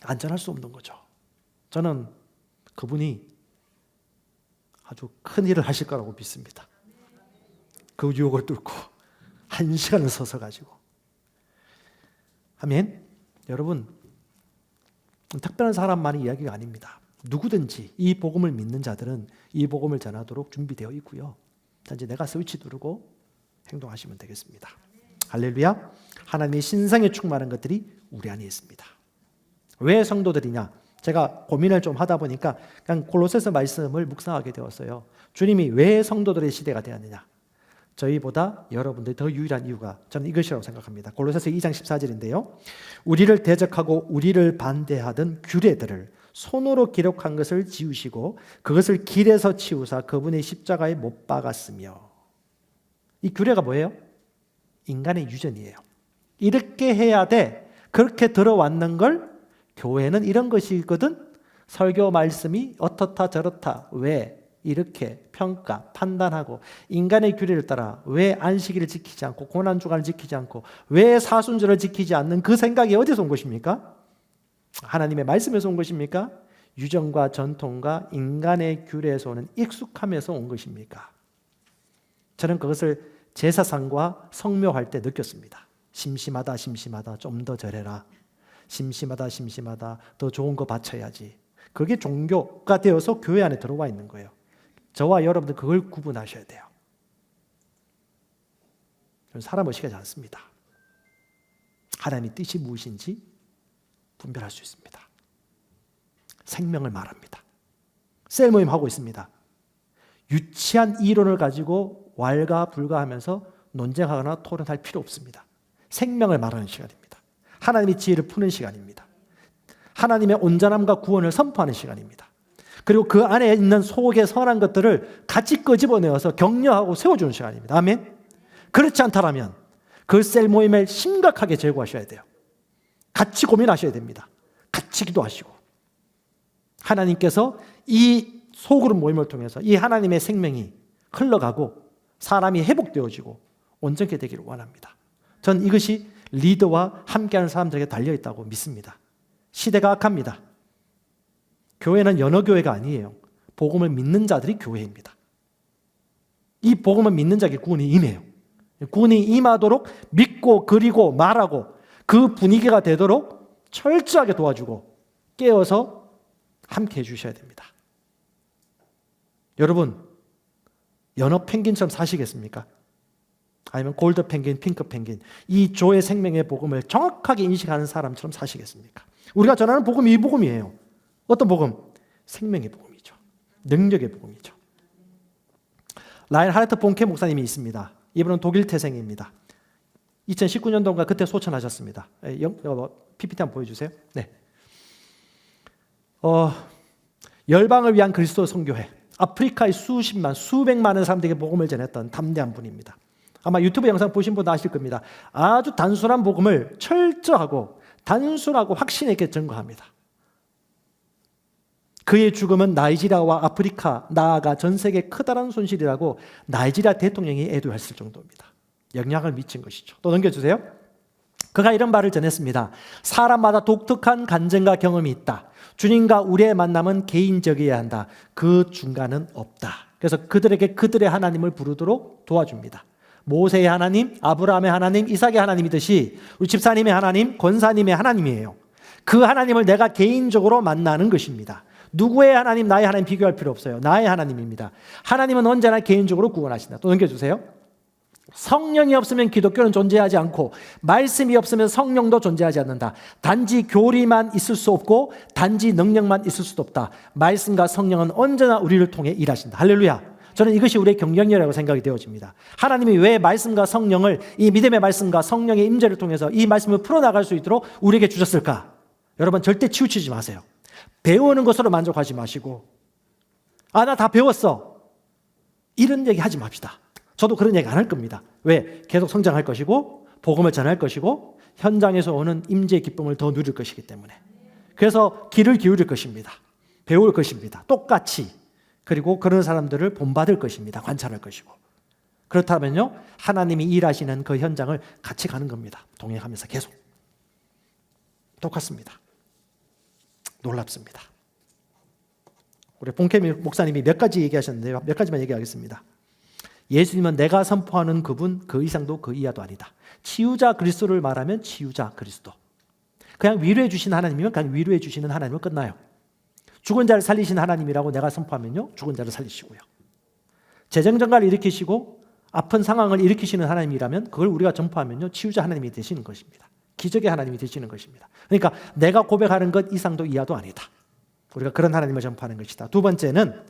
안전할 수 없는 거죠. 저는 그분이 아주 큰 일을 하실 거라고 믿습니다. 그 유혹을 뚫고 1시간을 서서 가지고. 아멘. 여러분, 특별한 사람만의 이야기가 아닙니다. 누구든지 이 복음을 믿는 자들은 이 복음을 전하도록 준비되어 있고요. 단지 내가 스위치 누르고 행동하시면 되겠습니다. 할렐루야. 하나님의 신성에 충만한 것들이 우리 안에 있습니다. 왜 성도들이냐? 제가 고민을 좀 하다 보니까 그냥 골로새서 말씀을 묵상하게 되었어요. 주님이 왜 성도들의 시대가 되었느냐? 저희보다 여러분들이 더 유일한 이유가 저는 이것이라고 생각합니다. 골로새서 2장 14절인데요. 우리를 대적하고 우리를 반대하던 규례들을 손으로 기록한 것을 지우시고 그것을 길에서 치우사 그분의 십자가에 못 박았으며. 이 규례가 뭐예요? 인간의 유전이에요. 이렇게 해야 돼. 그렇게 들어왔는 걸 교회는 이런 것이 있거든. 설교 말씀이 어떻다 저렇다. 왜? 이렇게 평가, 판단하고 인간의 규례를 따라 왜 안식일을 지키지 않고 고난주간을 지키지 않고 왜 사순절을 지키지 않는 그 생각이 어디서 온 것입니까? 하나님의 말씀에서 온 것입니까? 유전과 전통과 인간의 규례에서 오는 익숙함에서 온 것입니까? 저는 그것을 제사상과 성묘할 때 느꼈습니다. 심심하다 심심하다 좀 더 절해라. 심심하다 심심하다 더 좋은 거 바쳐야지. 그게 종교가 되어서 교회 안에 들어와 있는 거예요. 저와 여러분들 그걸 구분하셔야 돼요. 사람 의식하지 않습니다. 하나님의 뜻이 무엇인지 분별할 수 있습니다. 생명을 말합니다. 셀 모임 하고 있습니다. 유치한 이론을 가지고 왈가불가하면서 논쟁하거나 토론할 필요 없습니다. 생명을 말하는 시간입니다. 하나님의 지혜를 푸는 시간입니다. 하나님의 온전함과 구원을 선포하는 시간입니다. 그리고 그 안에 있는 속의 선한 것들을 같이 끄집어내어서 격려하고 세워주는 시간입니다. 아멘? 그렇지 않다면 그 셀 모임을 심각하게 제거하셔야 돼요. 같이 고민하셔야 됩니다. 같이 기도하시고 하나님께서 이 소그룹 모임을 통해서 이 하나님의 생명이 흘러가고 사람이 회복되어지고 온전케 되기를 원합니다. 전 이것이 리더와 함께하는 사람들에게 달려있다고 믿습니다. 시대가 악합니다. 교회는 연어교회가 아니에요. 복음을 믿는 자들이 교회입니다. 이 복음을 믿는 자에게 구원이 임해요. 구원이 임하도록 믿고 그리고 말하고 그 분위기가 되도록 철저하게 도와주고 깨어서 함께 해주셔야 됩니다. 여러분, 연어 펭귄처럼 사시겠습니까? 아니면 골드 펭귄, 핑크 펭귄, 이 조의 생명의 복음을 정확하게 인식하는 사람처럼 사시겠습니까? 우리가 전하는 복음이 이 복음이에요. 어떤 복음? 생명의 복음이죠. 능력의 복음이죠. 라인하르트 본케 목사님이 있습니다. 이분은 독일 태생입니다. 2019년도인가 그때 소천하셨습니다. PPT 한번 보여주세요. 네. 열방을 위한 그리스도 선교회. 아프리카의 수십만, 수백만의 사람들에게 복음을 전했던 담대한 분입니다. 아마 유튜브 영상 보신 분도 아실 겁니다. 아주 단순한 복음을 철저하고 단순하고 확신 있게 전거합니다. 그의 죽음은 나이지리아와 아프리카, 나아가 전 세계에 커다란 손실이라고 나이지리아 대통령이 애도했을 정도입니다. 영향을 미친 것이죠. 또 넘겨주세요. 그가 이런 말을 전했습니다. 사람마다 독특한 간증과 경험이 있다. 주님과 우리의 만남은 개인적이어야 한다. 그 중간은 없다. 그래서 그들에게 그들의 하나님을 부르도록 도와줍니다. 모세의 하나님, 아브라함의 하나님, 이삭의 하나님이듯이 우리 집사님의 하나님, 권사님의 하나님이에요. 그 하나님을 내가 개인적으로 만나는 것입니다. 누구의 하나님, 나의 하나님 비교할 필요 없어요. 나의 하나님입니다. 하나님은 언제나 개인적으로 구원하신다. 또 넘겨주세요. 성령이 없으면 기독교는 존재하지 않고 말씀이 없으면 성령도 존재하지 않는다. 단지 교리만 있을 수 없고 단지 능력만 있을 수도 없다. 말씀과 성령은 언제나 우리를 통해 일하신다. 할렐루야. 저는 이것이 우리의 경쟁력이라고 생각이 되어집니다. 하나님이 왜 말씀과 성령을, 이 믿음의 말씀과 성령의 임재를 통해서 이 말씀을 풀어나갈 수 있도록 우리에게 주셨을까? 여러분 절대 치우치지 마세요. 배우는 것으로 만족하지 마시고 나 다 배웠어. 이런 얘기 하지 맙시다. 저도 그런 얘기 안 할 겁니다. 왜? 계속 성장할 것이고 복음을 전할 것이고 현장에서 오는 임재의 기쁨을 더 누릴 것이기 때문에. 그래서 귀를 기울일 것입니다. 배울 것입니다. 똑같이. 그리고 그런 사람들을 본받을 것입니다. 관찰할 것이고. 그렇다면요, 하나님이 일하시는 그 현장을 같이 가는 겁니다. 동행하면서 계속. 똑같습니다. 놀랍습니다. 우리 본케 목사님이 몇 가지 얘기하셨는데요. 몇 가지만 얘기하겠습니다. 예수님은 내가 선포하는 그분 그 이상도 그 이하도 아니다. 치유자 그리스도를 말하면 치유자 그리스도. 그냥 위로해 주시는 하나님이면 그냥 위로해 주시는 하나님은 끝나요. 죽은 자를 살리신 하나님이라고 내가 선포하면요, 죽은 자를 살리시고요. 재정전가를 일으키시고 아픈 상황을 일으키시는 하나님이라면 그걸 우리가 전파하면요, 치유자 하나님이 되시는 것입니다. 기적의 하나님이 되시는 것입니다. 그러니까 내가 고백하는 것 이상도 이하도 아니다. 우리가 그런 하나님을 전파하는 것이다. 두 번째는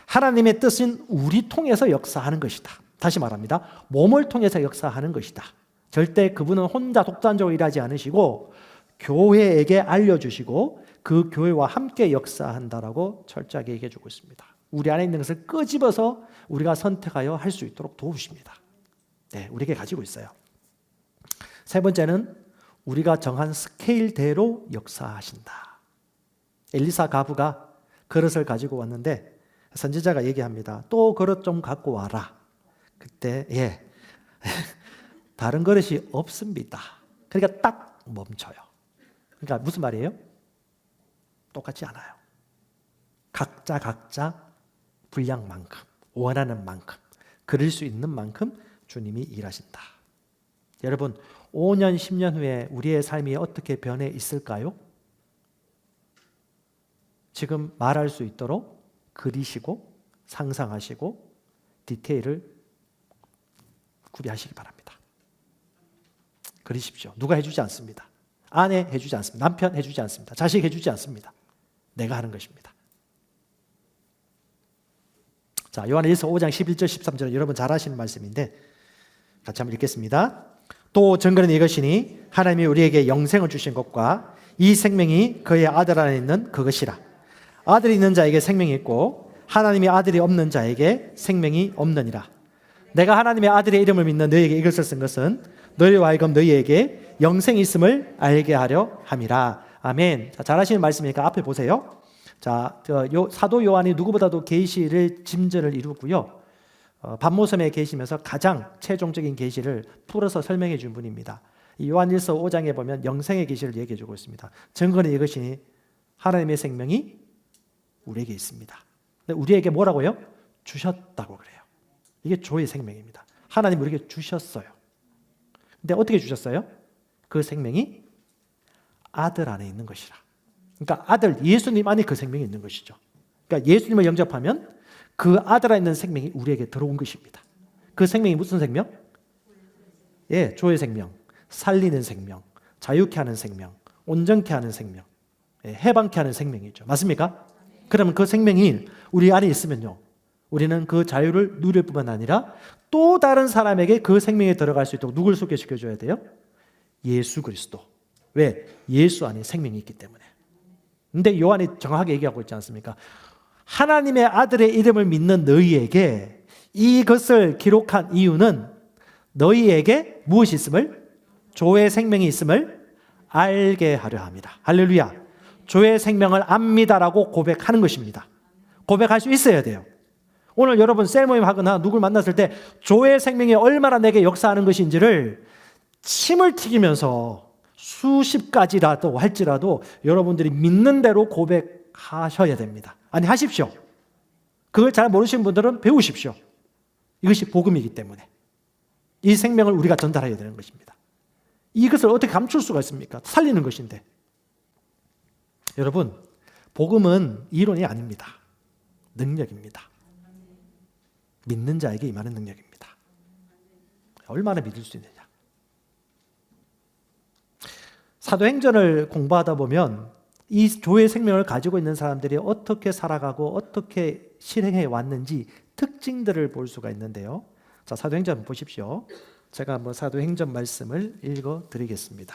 하나님의 뜻은 우리 통해서 역사하는 것이다. 다시 말합니다. 몸을 통해서 역사하는 것이다. 절대 그분은 혼자 독단적으로 일하지 않으시고 교회에게 알려주시고 그 교회와 함께 역사한다라고 철저하게 얘기해 주고 있습니다. 우리 안에 있는 것을 끄집어서 우리가 선택하여 할 수 있도록 도우십니다. 네, 우리에게 가지고 있어요. 세 번째는 우리가 정한 스케일대로 역사하신다. 엘리사 과부가 그릇을 가지고 왔는데 선지자가 얘기합니다. 또 그릇 좀 갖고 와라. 그때 다른 그릇이 없습니다. 그러니까 딱 멈춰요. 그러니까 무슨 말이에요? 똑같지 않아요. 각자 분량만큼, 원하는 만큼, 그릴 수 있는 만큼 주님이 일하신다. 여러분, 5년, 10년 후에 우리의 삶이 어떻게 변해 있을까요? 지금 말할 수 있도록 그리시고 상상하시고 디테일을 구비하시기 바랍니다. 그리십시오. 누가 해주지 않습니다. 아내 해주지 않습니다. 남편 해주지 않습니다. 자식 해주지 않습니다. 내가 하는 것입니다. 자, 요한일서 5장 11절 13절 여러분 잘 아시는 말씀인데 같이 한번 읽겠습니다. 또 증거는 이것이니 하나님이 우리에게 영생을 주신 것과 이 생명이 그의 아들 안에 있는 그것이라. 아들이 있는 자에게 생명이 있고 하나님의 아들이 없는 자에게 생명이 없느니라. 내가 하나님의 아들의 이름을 믿는 너희에게 이것을 쓴 것은 너희와 하여금 너희에게 영생이 있음을 알게 하려 함이라. 아멘. 자, 잘 아시는 말씀이니까 앞에 보세요. 자, 사도 요한이 누구보다도 계시를 짐전을 이루고요. 밤모섬에 계시면서 가장 최종적인 계시를 풀어서 설명해 준 분입니다. 이 요한일서 5장에 보면 영생의 계시를 얘기해 주고 있습니다. 증거는 이것이니 하나님의 생명이 우리에게 있습니다. 근데 우리에게 뭐라고요? 주셨다고 그래요. 이게 조의 생명입니다. 하나님 우리에게 주셨어요. 근데 어떻게 주셨어요? 그 생명이 아들 안에 있는 것이라. 그러니까 아들 예수님 안에 그 생명이 있는 것이죠. 그러니까 예수님을 영접하면 그 아들 안에 있는 생명이 우리에게 들어온 것입니다. 그 생명이 무슨 생명? 조의 생명, 살리는 생명, 자유케 하는 생명, 온전케 하는 생명, 해방케 하는 생명이죠. 맞습니까? 그러면 그 생명이 우리 안에 있으면요, 우리는 그 자유를 누릴 뿐만 아니라 또 다른 사람에게 그 생명에 들어갈 수 있도록 누굴 소개시켜줘야 돼요? 예수 그리스도. 왜? 예수 안에 생명이 있기 때문에. 근데 요한이 정확하게 얘기하고 있지 않습니까? 하나님의 아들의 이름을 믿는 너희에게 이것을 기록한 이유는 너희에게 무엇이 있음을? 조의 생명이 있음을 알게 하려 합니다. 할렐루야. 조의 생명을 압니다라고 고백하는 것입니다. 고백할 수 있어야 돼요. 오늘 여러분 셀 모임 하거나 누굴 만났을 때 조의 생명이 얼마나 내게 역사하는 것인지를 침을 튀기면서 수십 가지라도 할지라도 여러분들이 믿는 대로 고백하셔야 됩니다. 아니 하십시오. 그걸 잘 모르시는 분들은 배우십시오. 이것이 복음이기 때문에 이 생명을 우리가 전달해야 되는 것입니다. 이것을 어떻게 감출 수가 있습니까? 살리는 것인데. 여러분, 복음은 이론이 아닙니다. 능력입니다. 믿는 자에게 임하는 능력입니다. 얼마나 믿을 수 있느냐. 사도행전을 공부하다 보면 이 조의 생명을 가지고 있는 사람들이 어떻게 살아가고 어떻게 실행해 왔는지 특징들을 볼 수가 있는데요. 자, 사도행전 보십시오. 제가 한번 사도행전 말씀을 읽어드리겠습니다.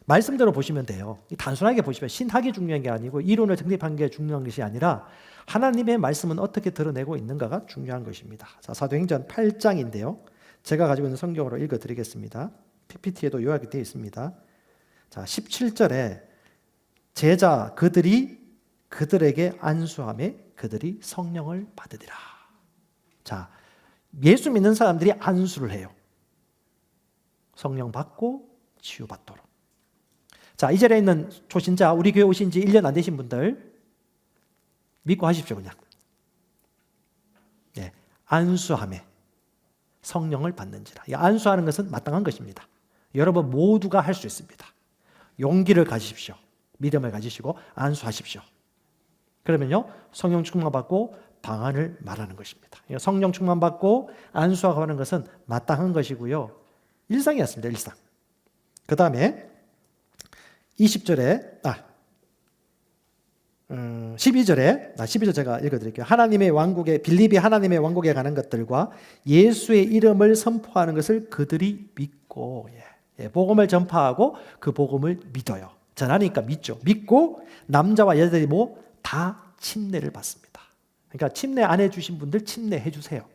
말씀대로 보시면 돼요. 단순하게 보시면 신학이 중요한 게 아니고 이론을 정립한 게 중요한 것이 아니라 하나님의 말씀은 어떻게 드러내고 있는가가 중요한 것입니다. 자, 사도행전 8장인데요. 제가 가지고 있는 성경으로 읽어드리겠습니다. PPT에도 요약이 되어 있습니다. 자, 17절에 제자 그들이 그들에게 안수하며 그들이 성령을 받으리라. 자, 예수 믿는 사람들이 안수를 해요. 성령 받고 치유받도록. 자, 이 자리에 있는 초신자, 우리 교회 오신 지 1년 안 되신 분들 믿고 하십시오. 그냥 안수하며 성령을 받는지라. 이 안수하는 것은 마땅한 것입니다. 여러분 모두가 할 수 있습니다. 용기를 가지십시오. 믿음을 가지시고 안수하십시오. 그러면요, 성령 충만 받고 방언을 말하는 것입니다. 성령 충만 받고 안수하고 하는 것은 마땅한 것이고요. 일상이었습니다. 일상. 그 다음에 20절에 12절 제가 읽어드릴게요. 하나님의 왕국에 빌립이 하나님의 왕국에 가는 것들과 예수의 이름을 선포하는 것을 그들이 믿고 복음을 전파하고 그 복음을 믿어요. 전하니까 믿죠. 믿고 남자와 여자들이 다 침례를 받습니다. 그러니까 침례 안 해주신 분들 침례해 주세요.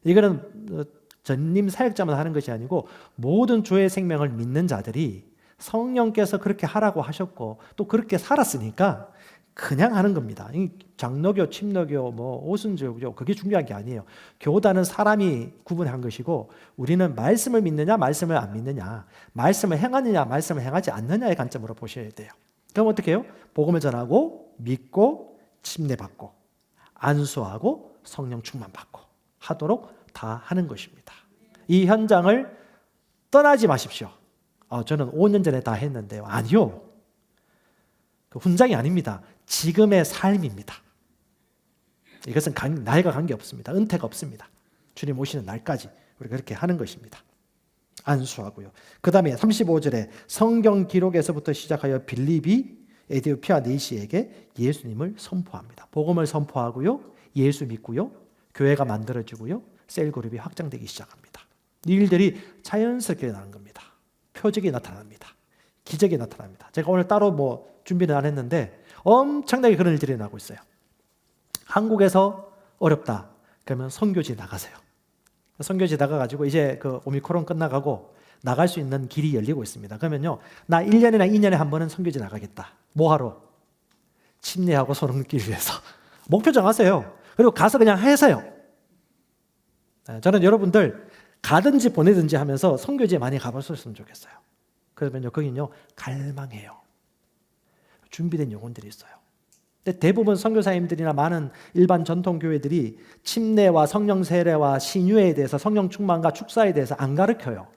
이거는 전임 사역자만 하는 것이 아니고 모든 주의 생명을 믿는 자들이 성령께서 그렇게 하라고 하셨고 또 그렇게 살았으니까 그냥 하는 겁니다. 장로교, 침례교, 오순절교 그게 중요한 게 아니에요. 교단은 사람이 구분한 것이고 우리는 말씀을 믿느냐 말씀을 안 믿느냐, 말씀을 행하느냐 말씀을 행하지 않느냐의 관점으로 보셔야 돼요. 그럼 어떻게 해요? 복음을 전하고 믿고 침례받고 안수하고 성령 충만받고 하도록 다 하는 것입니다. 이 현장을 떠나지 마십시오. 저는 5년 전에 다 했는데요. 아니요. 그 훈장이 아닙니다. 지금의 삶입니다. 이것은 나이가 관계없습니다. 은퇴가 없습니다. 주님 오시는 날까지 우리가 그렇게 하는 것입니다. 안수하고요. 그 다음에 35절에 성경 기록에서부터 시작하여 빌립이 에디오피아 내시에게 예수님을 선포합니다. 복음을 선포하고요. 예수 믿고요. 교회가 만들어지고요. 셀그룹이 확장되기 시작합니다. 이 일들이 자연스럽게 일어나는 겁니다. 표적이 나타납니다. 기적이 나타납니다. 제가 오늘 따로 준비는 안 했는데 엄청나게 그런 일들이 나고 있어요. 한국에서 어렵다. 그러면 선교지 나가세요. 선교지 나가가지고 이제 그 오미크론 끝나가고 나갈 수 있는 길이 열리고 있습니다. 그러면요, 나 1년이나 2년에 한 번은 선교지 나가겠다. 뭐하러? 침례하고 소름 돋기 위해서. 목표 정하세요. 그리고 가서 그냥 하세요. 저는 여러분들 가든지 보내든지 하면서 선교지에 많이 가봤으면 좋겠어요. 그러면요, 거기는요, 갈망해요. 준비된 영혼들이 있어요. 근데 대부분 선교사님들이나 많은 일반 전통교회들이 침례와 성령 세례와 신유에 대해서 성령 충만과 축사에 대해서 안 가르쳐요.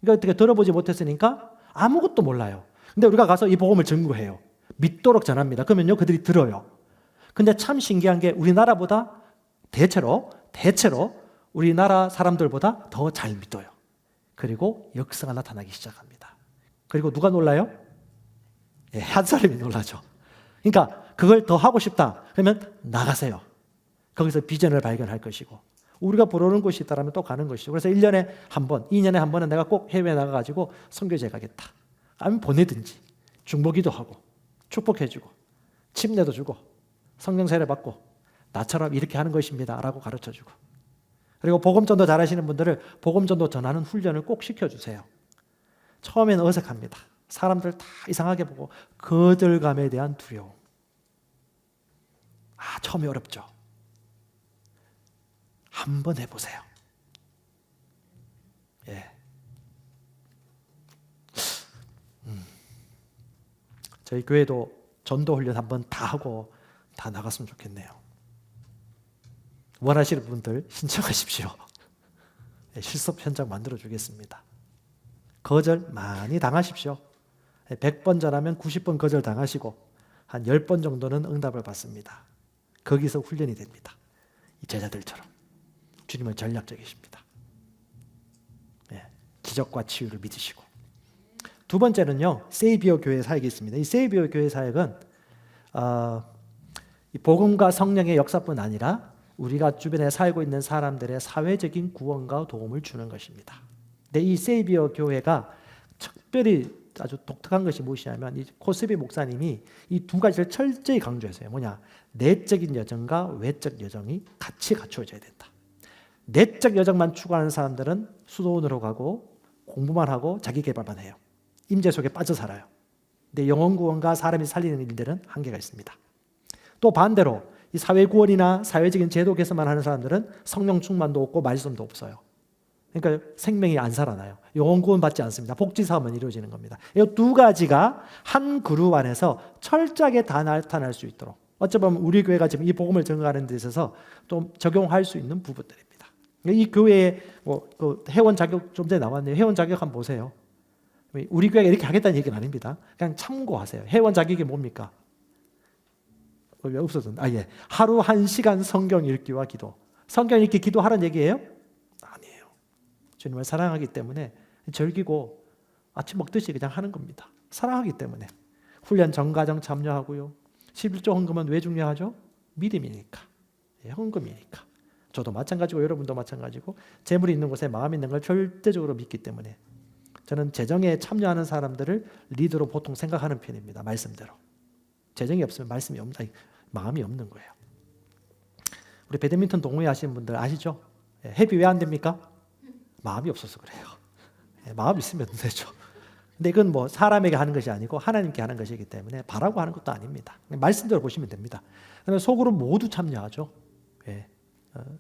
그러니까 어떻게 들어보지 못했으니까 아무것도 몰라요. 근데 우리가 가서 이 복음을 전구해요. 믿도록 전합니다. 그러면요, 그들이 들어요. 근데 참 신기한 게 우리나라보다 대체로 우리나라 사람들보다 더 잘 믿어요. 그리고 역사가 나타나기 시작합니다. 그리고 누가 놀라요? 한 사람이 놀라죠. 그러니까 그걸 더 하고 싶다. 그러면 나가세요. 거기서 비전을 발견할 것이고 우리가 부르는 곳이 있다면 또 가는 것이죠. 그래서 1년에 한 번, 2년에 한 번은 내가 꼭 해외에 나가가지고 선교제 가겠다. 아니면 보내든지 중보기도 하고 축복해주고 침례도 주고 성령 세례 받고 나처럼 이렇게 하는 것입니다 라고 가르쳐주고 그리고 복음전도 잘하시는 분들을 복음전도 전하는 훈련을 꼭 시켜주세요. 처음에는 어색합니다. 사람들 다 이상하게 보고 거절감에 대한 두려움. 처음에 어렵죠. 한번 해보세요. 저희 교회도 전도 훈련 한번 다 하고 다 나갔으면 좋겠네요. 원하시는 분들 신청하십시오. 실습 현장 만들어주겠습니다. 거절 많이 당하십시오. 100번 전하면 90번 거절 당하시고 한 10번 정도는 응답을 받습니다. 거기서 훈련이 됩니다. 이 제자들처럼. 주님은 전략적이십니다. 기적과 치유를 믿으시고. 두 번째는요, 세이비어 교회 사역이 있습니다. 이 세이비어 교회 사역은 이 복음과 성령의 역사뿐 아니라 우리가 주변에 살고 있는 사람들의 사회적인 구원과 도움을 주는 것입니다. 근데 이 세이비어 교회가 특별히 아주 독특한 것이 무엇이냐면 이 코스비 목사님이 이 두 가지를 철저히 강조했어요. 뭐냐? 내적인 여정과 외적 여정이 같이 갖추어져야 된다. 내적 여정만 추구하는 사람들은 수도원으로 가고 공부만 하고 자기 개발만 해요. 임재 속에 빠져 살아요. 근데 영혼 구원과 사람이 살리는 일들은 한계가 있습니다. 또 반대로 이 사회 구원이나 사회적인 제도 개선만 하는 사람들은 성령 충만도 없고 말씀도 없어요. 그러니까 생명이 안 살아나요. 영혼 구원 받지 않습니다. 복지 사업만 이루어지는 겁니다. 이 두 가지가 한 그룹 안에서 철저하게 다 나타날 수 있도록 어쩌면 우리 교회가 지금 이 복음을 전가하는 데 있어서 좀 적용할 수 있는 부분들입니다. 이 교회에 그 회원 자격 좀 전에 나왔네요. 회원 자격 한번 보세요. 우리 교회가 이렇게 하겠다는 얘기는 아닙니다. 그냥 참고하세요. 회원 자격이 뭡니까? 왜 없어졌나? 하루 1시간 성경 읽기와 기도. 성경 읽기 기도하라는 얘기예요? 아니에요. 주님을 사랑하기 때문에 즐기고 아침 먹듯이 그냥 하는 겁니다. 사랑하기 때문에. 훈련 전과정 참여하고요. 11조 헌금은 왜 중요하죠? 믿음이니까. 헌금이니까. 저도 마찬가지고 여러분도 마찬가지고 재물이 있는 곳에 마음이 있는 걸 절대적으로 믿기 때문에 저는 재정에 참여하는 사람들을 리더로 보통 생각하는 편입니다. 말씀대로. 재정이 없으면 마음이 없는 거예요. 우리 배드민턴 동호회 하시는 분들 아시죠? 회비 왜 안 됩니까? 마음이 없어서 그래요. 마음이 있으면 되죠. 근데 이건 뭐 사람에게 하는 것이 아니고 하나님께 하는 것이기 때문에 바라고 하는 것도 아닙니다. 말씀대로 보시면 됩니다. 그다음에 소그룹 모두 참여하죠.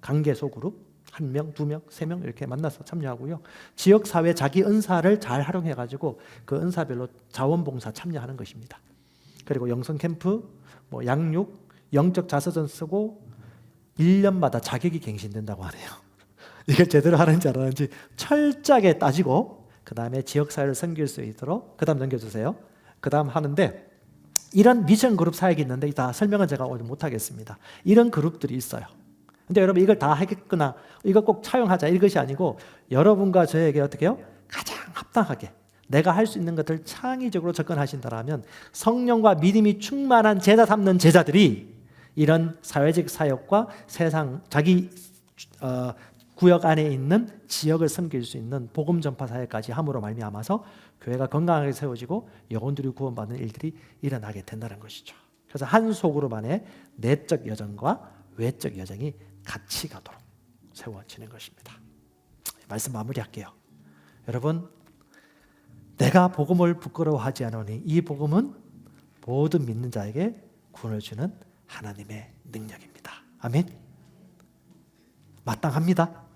관계 소그룹 1명, 2명, 3명 이렇게 만나서 참여하고요. 지역사회 자기 은사를 잘 활용해가지고 그 은사별로 자원봉사 참여하는 것입니다. 그리고 영성캠프, 뭐 양육, 영적 자서전 쓰고 1년마다 자격이 갱신된다고 하네요. 이걸 제대로 하는지 안 하는지 철저하게 따지고 그 다음에 지역사회를 섬길 수 있도록 그 다음 넘겨주세요. 그 다음 하는데 이런 미션 그룹 사역이 있는데 다 설명은 제가 오늘 못하겠습니다. 이런 그룹들이 있어요. 근데 여러분 이걸 다 하겠거나 이거 꼭 차용하자 이것이 아니고 여러분과 저에게 어떻게 해요? 가장 합당하게 내가 할 수 있는 것들 창의적으로 접근하신다면 성령과 믿음이 충만한 제자 삼는 제자들이 이런 사회적 사역과 세상 자기 구역 안에 있는 지역을 섬길 수 있는 복음 전파 사역까지 함으로 말미암아서 교회가 건강하게 세워지고 영혼들이 구원받는 일들이 일어나게 된다는 것이죠. 그래서 한 소그룹 안에 내적 여정과 외적 여정이 같이 가도록 세워지는 것입니다. 말씀 마무리할게요. 여러분, 내가 복음을 부끄러워하지 않으니 이 복음은 모든 믿는 자에게 구원을 주는 하나님의 능력입니다. 아멘. 마땅합니다.